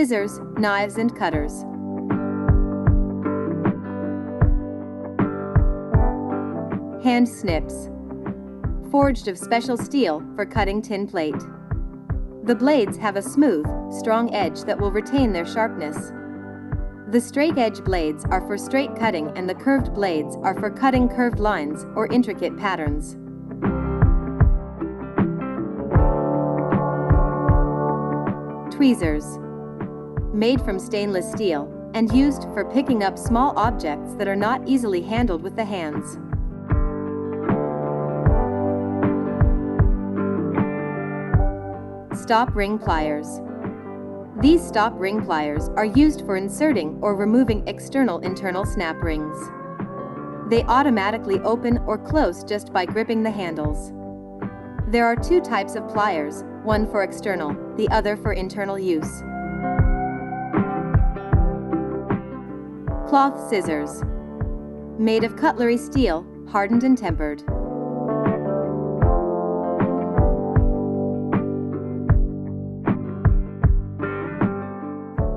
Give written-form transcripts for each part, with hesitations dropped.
scissors, knives and cutters. Hand snips. Forged of special steel for cutting tin plate. The blades have a smooth, strong edge that will retain their sharpness. The straight edge blades are for straight cutting and the curved blades are for cutting curved lines or intricate patterns. Tweezers. Made from stainless steel and used for picking up small objects that are not easily handled with the hands. Stop ring pliers. These stop ring pliers are used for inserting or removing external internal snap rings. They automatically open or close just by gripping the handles. There are two types of pliers, one for external, the other for internal use. Cloth scissors. Made of cutlery steel, hardened and tempered.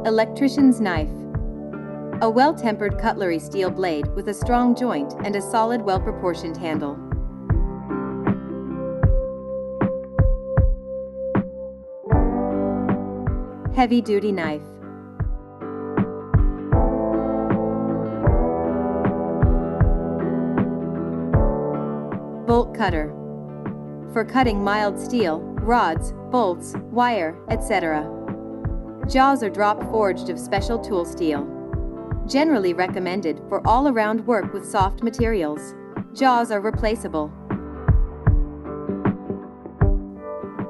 Electrician's knife. A well-tempered cutlery steel blade with a strong joint and a solid, well-proportioned handle. Heavy-duty knife. Bolt cutter. For cutting mild steel, rods, bolts, wire, etc. Jaws are drop forged of special tool steel. Generally recommended for all-around work with soft materials. Jaws are replaceable.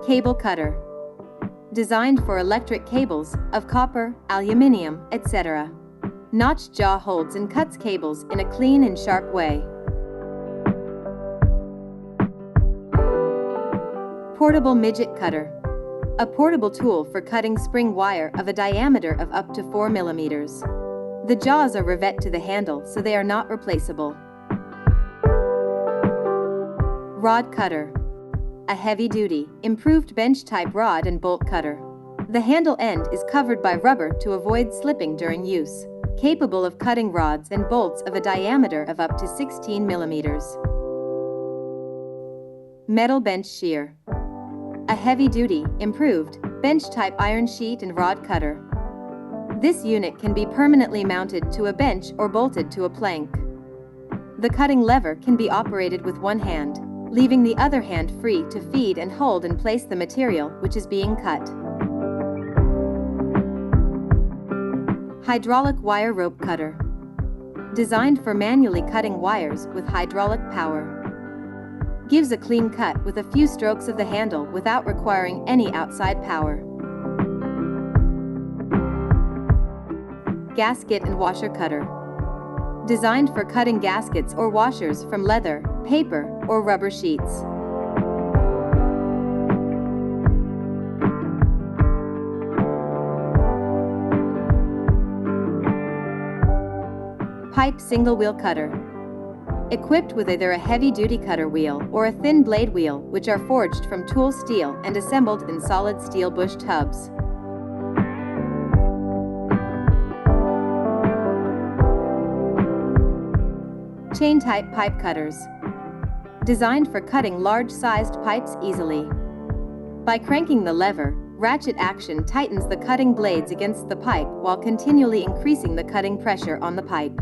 Cable cutter. Designed for electric cables of copper, aluminium, etc. Notched jaw holds and cuts cables in a clean and sharp way. Portable midget cutter. A portable tool for cutting spring wire of a diameter of up to 4 millimeters. The jaws are rivet to the handle so they are not replaceable. Rod cutter. A heavy-duty, improved bench-type rod and bolt cutter. The handle end is covered by rubber to avoid slipping during use. Capable of cutting rods and bolts of a diameter of up to 16 millimeters. Metal bench shear. A heavy-duty, improved, bench-type iron sheet and rod cutter. This unit can be permanently mounted to a bench or bolted to a plank. The cutting lever can be operated with one hand, leaving the other hand free to feed and hold and place the material which is being cut. Hydraulic wire rope cutter. Designed for manually cutting wires with hydraulic power. Gives a clean cut with a few strokes of the handle without requiring any outside power. Gasket and washer cutter. Designed for cutting gaskets or washers from leather, paper, or rubber sheets. Pipe single wheel cutter. Equipped with either a heavy-duty cutter wheel or a thin blade wheel, which are forged from tool steel and assembled in solid steel bush tubs. Chain-type pipe cutters. Designed for cutting large-sized pipes easily. By cranking the lever, ratchet action tightens the cutting blades against the pipe while continually increasing the cutting pressure on the pipe.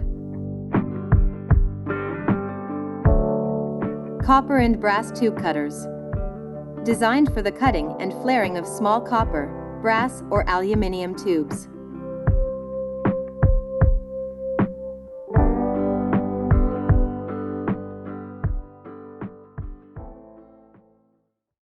Copper and brass tube cutters. Designed for the cutting and flaring of small copper, brass, or aluminium tubes.